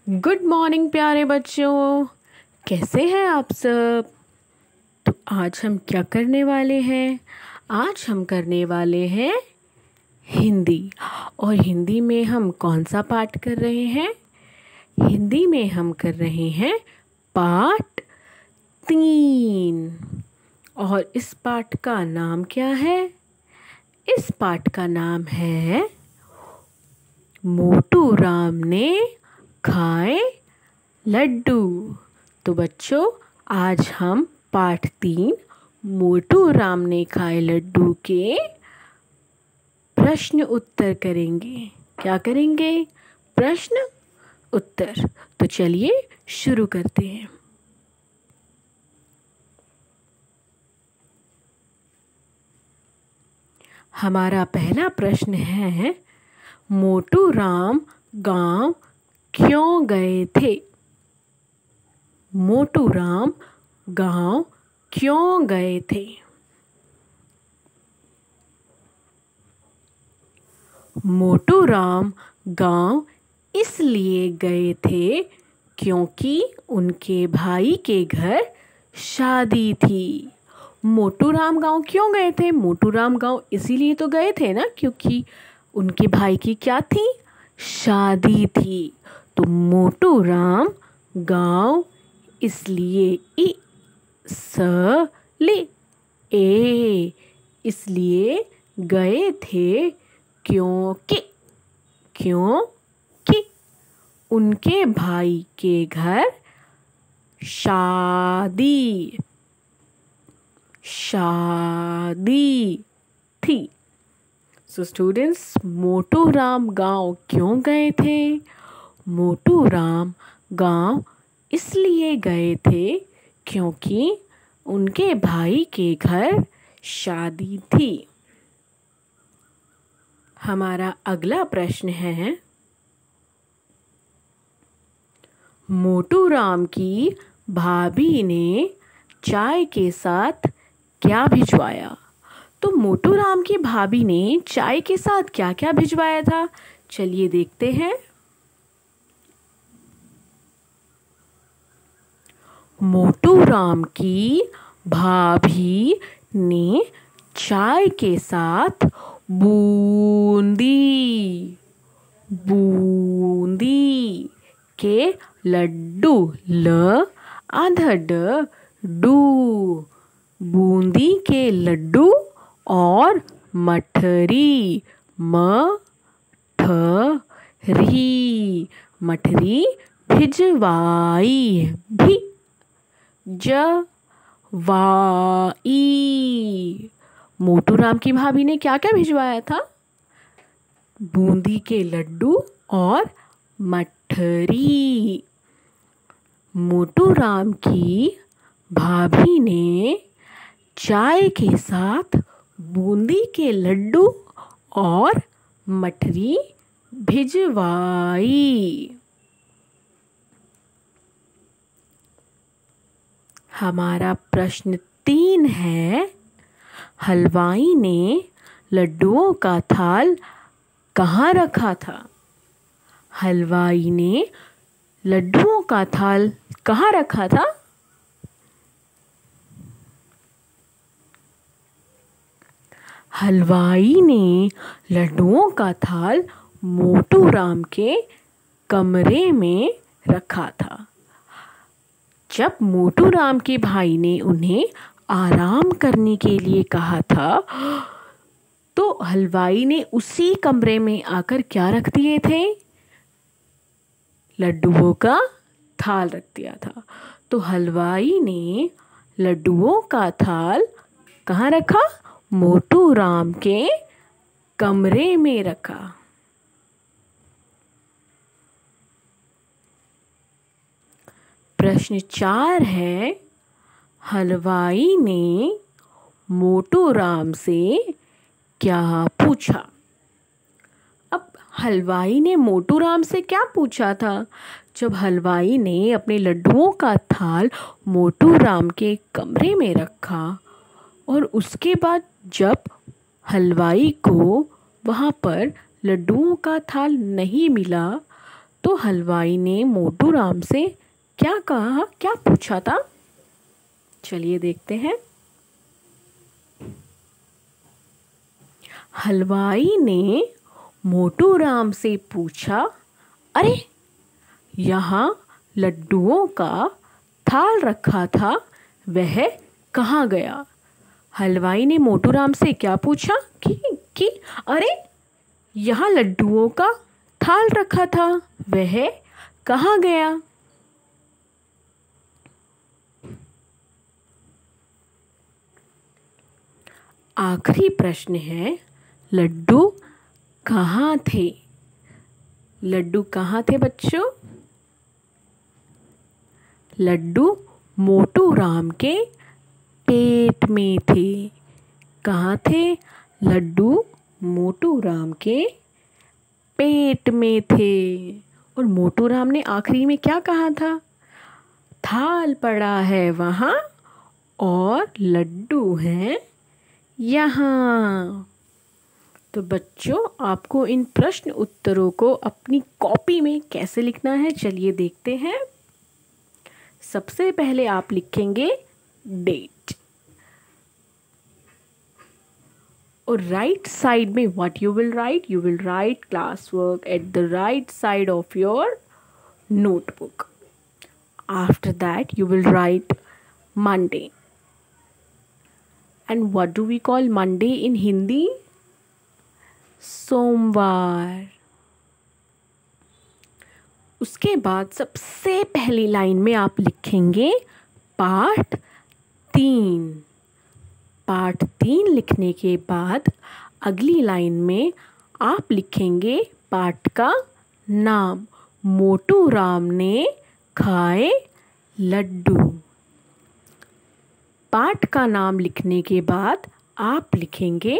Good morning प्यारे बच्चों। कैसे हैं आप सब। तो आज हम क्या करने वाले हैं। आज हम करने वाले हैं हिंदी। और हिंदी में हम कौन सा पाठ कर रहे हैं। हिंदी में हम कर रहे हैं पाठ 3। और इस पाठ का नाम क्या है। इस पाठ का नाम है मोटू राम ने खाए लड्डू। तो बच्चों, आज हम पाठ 3 मोटू राम ने खाए लड्डू के प्रश्न उत्तर करेंगे। क्या करेंगे। प्रश्न उत्तर। तो चलिए शुरू करते हैं। हमारा पहला प्रश्न है, मोटू राम गांव क्यों गए थे। मोटू राम गांव क्यों गए थे। मोटू राम गांव इसलिए गए थे क्योंकि उनके भाई के घर शादी थी। मोटू राम गांव क्यों गए थे। मोटू राम गांव इसीलिए तो गए थे ना, क्योंकि उनके भाई की क्या थी, शादी थी। तो मोटू राम गांव इसलिए इसलिए गए थे क्योंकि उनके भाई के घर शादी थी। सो स्टूडेंट्स, मोटू राम गांव क्यों गए थे। मोटू राम गांव इसलिए गए थे क्योंकि उनके भाई के घर शादी थी। हमारा अगला प्रश्न है, मोटू राम की भाभी ने चाय के साथ क्या भिजवाया। तो मोटू राम की भाभी ने चाय के साथ क्या क्या भिजवाया था, चलिए देखते हैं। मोटू राम की भाभी ने चाय के साथ बूंदी के लड्डू, आधा ड डू, बूंदी के लड्डू और मठरी, मठरी भिजवाई, मोटू राम की भाभी ने क्या क्या भिजवाया था, बूंदी के लड्डू और मठरी। मोटू राम की भाभी ने चाय के साथ बूंदी के लड्डू और मठरी भिजवाई। हमारा प्रश्न 3 है, हलवाई ने लड्डुओं का थाल कहाँ रखा था। हलवाई ने लड्डुओं का थाल कहाँ रखा था। हलवाई ने लड्डुओं का थाल मोटू राम के कमरे में रखा था। जब मोटू राम के भाई ने उन्हें आराम करने के लिए कहा था, तो हलवाई ने उसी कमरे में आकर क्या रख दिए थे, लड्डुओं का थाल रख दिया था। तो हलवाई ने लड्डुओं का थाल कहाँ रखा, मोटू राम के कमरे में रखा। प्रश्न 4 है, हलवाई ने मोटू राम से क्या पूछा। अब हलवाई ने मोटू राम से क्या पूछा था। जब हलवाई ने अपने लड्डुओं का थाल मोटू राम के कमरे में रखा और उसके बाद जब हलवाई को वहाँ पर लड्डुओं का थाल नहीं मिला, तो हलवाई ने मोटू राम से क्या कहा, क्या पूछा था? चलिए देखते हैं। हलवाई ने मोटू राम से पूछा, अरे यहाँ लड्डुओं का थाल रखा था, वह कहाँ गया? हलवाई ने मोटू राम से क्या पूछा कि अरे यहाँ लड्डुओं का थाल रखा था, वह कहाँ गया? आखिरी प्रश्न है, लड्डू कहाँ थे? लड्डू कहाँ थे बच्चों? लड्डू मोटू राम के पेट में थे। कहाँ थे? लड्डू मोटू राम के पेट में थे। और मोटू राम ने आखिरी में क्या कहा था? थाल पड़ा है वहाँ और लड्डू हैं यहाँ। तो बच्चों, आपको इन प्रश्न उत्तरों को अपनी कॉपी में कैसे लिखना है, चलिए देखते हैं। सबसे पहले आप लिखेंगे डेट, और राइट साइड में what you will write? You will write class work at the right side of your notebook. After that, you will write Monday. And what do we call Monday in Hindi? सोमवार। उसके बाद सबसे पहली line में आप लिखेंगे पाठ 3। पाठ 3 लिखने के बाद अगली लाइन में आप लिखेंगे पाठ का नाम, मोटू राम ने खाए लड्डू। पाठ का नाम लिखने के बाद आप लिखेंगे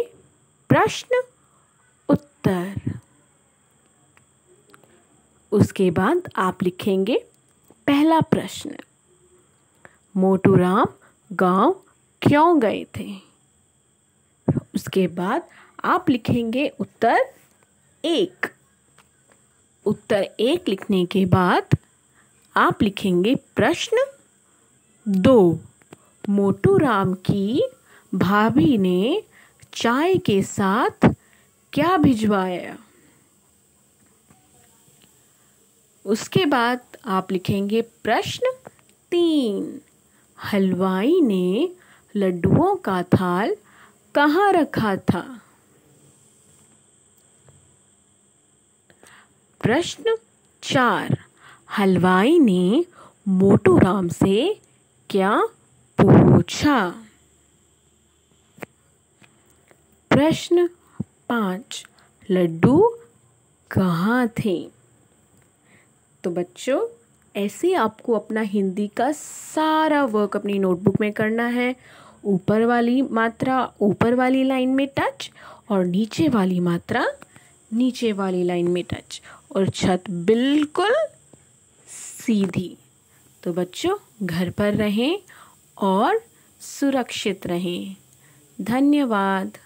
प्रश्न उत्तर। उसके बाद आप लिखेंगे पहला प्रश्न, मोटू राम गांव क्यों गए थे? उसके बाद आप लिखेंगे उत्तर 1। उत्तर 1 लिखने के बाद आप लिखेंगे प्रश्न 2, मोटू राम की भाभी ने चाय के साथ क्या भिजवाया? उसके बाद आप लिखेंगे प्रश्न 3, हलवाई ने लड्डुओं का थाल कहाँ रखा था? प्रश्न 4, हलवाई ने मोटू राम से क्या पूछा? प्रश्न 5, लड्डू कहाँ थे? तो बच्चों, ऐसे आपको अपना हिंदी का सारा वर्क अपनी नोटबुक में करना है। ऊपर वाली मात्रा ऊपर वाली लाइन में टच, और नीचे वाली मात्रा नीचे वाली लाइन में टच, और छत बिल्कुल सीधी। तो बच्चों, घर पर रहें और सुरक्षित रहें। धन्यवाद।